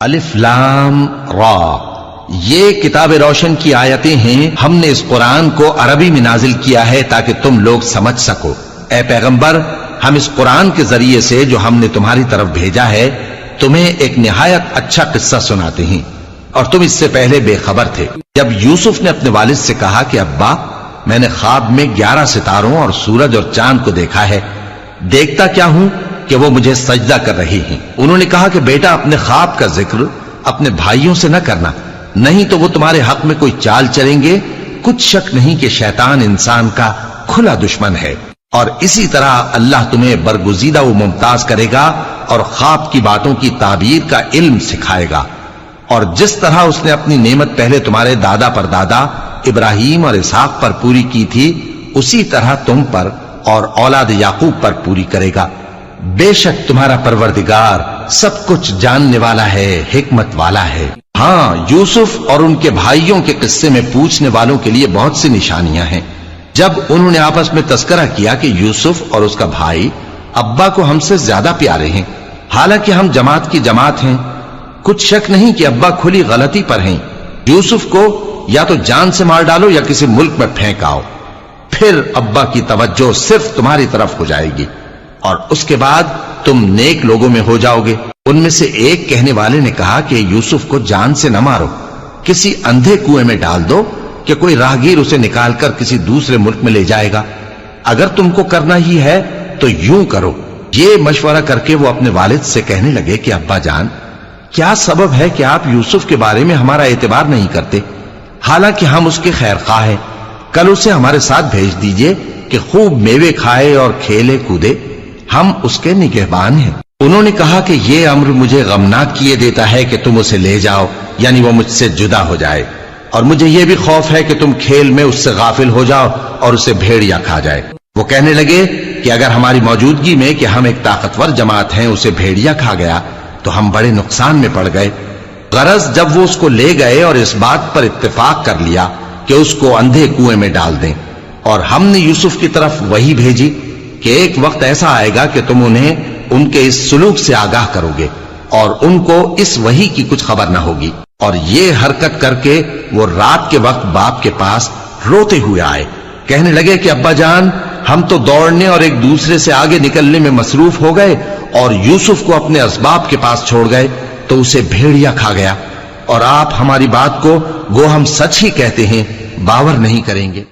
الف لام را، یہ کتاب روشن کی آیتیں ہیں. ہم نے اس قرآن کو عربی میں نازل کیا ہے تاکہ تم لوگ سمجھ سکو. اے پیغمبر، ہم اس قرآن کے ذریعے سے جو ہم نے تمہاری طرف بھیجا ہے تمہیں ایک نہایت اچھا قصہ سناتے ہیں، اور تم اس سے پہلے بے خبر تھے. جب یوسف نے اپنے والد سے کہا کہ ابا، میں نے خواب میں 11 ستاروں اور سورج اور چاند کو دیکھا ہے، دیکھتا کیا ہوں کہ وہ مجھے سجدہ کر رہی ہیں. انہوں نے کہا کہ بیٹا، اپنے خواب کا ذکر اپنے بھائیوں سے نہ کرنا، نہیں تو وہ تمہارے حق میں کوئی چال چلیں گے. کچھ شک نہیں کہ شیطان انسان کا کھلا دشمن ہے، اور اسی طرح اللہ تمہیں برگزیدہ و ممتاز کرے گا اور خواب کی باتوں کی تعبیر کا علم سکھائے گا. اور جس طرح اس نے اپنی نعمت پہلے تمہارے دادا پر دادا ابراہیم اور اسحاق پر پوری کی تھی، اسی طرح تم پر اور اولاد یعقوب پر پوری کرے گا. بے شک تمہارا پروردگار سب کچھ جاننے والا ہے، حکمت والا ہے. ہاں، یوسف اور ان کے بھائیوں کے قصے میں پوچھنے والوں کے لیے بہت سی نشانیاں ہیں. جب انہوں نے آپس میں تذکرہ کیا کہ یوسف اور اس کا بھائی ابا کو ہم سے زیادہ پیارے ہیں، حالانکہ ہم جماعت کی جماعت ہیں، کچھ شک نہیں کہ ابا کھلی غلطی پر ہیں. یوسف کو یا تو جان سے مار ڈالو یا کسی ملک میں پھینک آؤ، پھر ابا کی توجہ صرف تمہاری طرف ہو جائے گی، اور اس کے بعد تم نیک لوگوں میں ہو جاؤ گے. ان میں سے ایک کہنے والے نے کہا کہ یوسف کو جان سے نہ مارو، کسی اندھے کنویں میں ڈال دو کہ کوئی راہگیر اسے نکال کر کسی دوسرے ملک میں لے جائے گا. اگر تم کو کرنا ہی ہے تو یوں کرو. یہ مشورہ کر کے وہ اپنے والد سے کہنے لگے کہ ابا جان، کیا سبب ہے کہ آپ یوسف کے بارے میں ہمارا اعتبار نہیں کرتے، حالانکہ ہم اس کے خیر خواہ ہیں. کل اسے ہمارے ساتھ بھیج دیجئے کہ خوب میوے کھائے اور کھیلے کودے، ہم اس کے نگہبان ہیں. انہوں نے کہا کہ یہ امر مجھے غمناک کیے دیتا ہے کہ تم اسے لے جاؤ، یعنی وہ مجھ سے جدا ہو جائے، اور مجھے یہ بھی خوف ہے کہ تم کھیل میں اس سے غافل ہو جاؤ اور اسے بھیڑیا کھا جائے. وہ کہنے لگے کہ اگر ہماری موجودگی میں کہ ہم ایک طاقتور جماعت ہیں اسے بھیڑیا کھا گیا تو ہم بڑے نقصان میں پڑ گئے. غرض جب وہ اس کو لے گئے اور اس بات پر اتفاق کر لیا کہ اس کو اندھے کنویں میں ڈال دیں، اور ہم نے یوسف کی طرف وحی بھیجی کہ ایک وقت ایسا آئے گا کہ تم انہیں ان کے اس سلوک سے آگاہ کرو گے، اور ان کو اس وحی کی کچھ خبر نہ ہوگی. اور یہ حرکت کر کے وہ رات کے وقت باپ کے پاس روتے ہوئے آئے. کہنے لگے کہ ابا جان، ہم تو دوڑنے اور ایک دوسرے سے آگے نکلنے میں مصروف ہو گئے اور یوسف کو اپنے اسباب کے پاس چھوڑ گئے تو اسے بھیڑیا کھا گیا، اور آپ ہماری بات کو گو ہم سچ ہی کہتے ہیں باور نہیں کریں گے.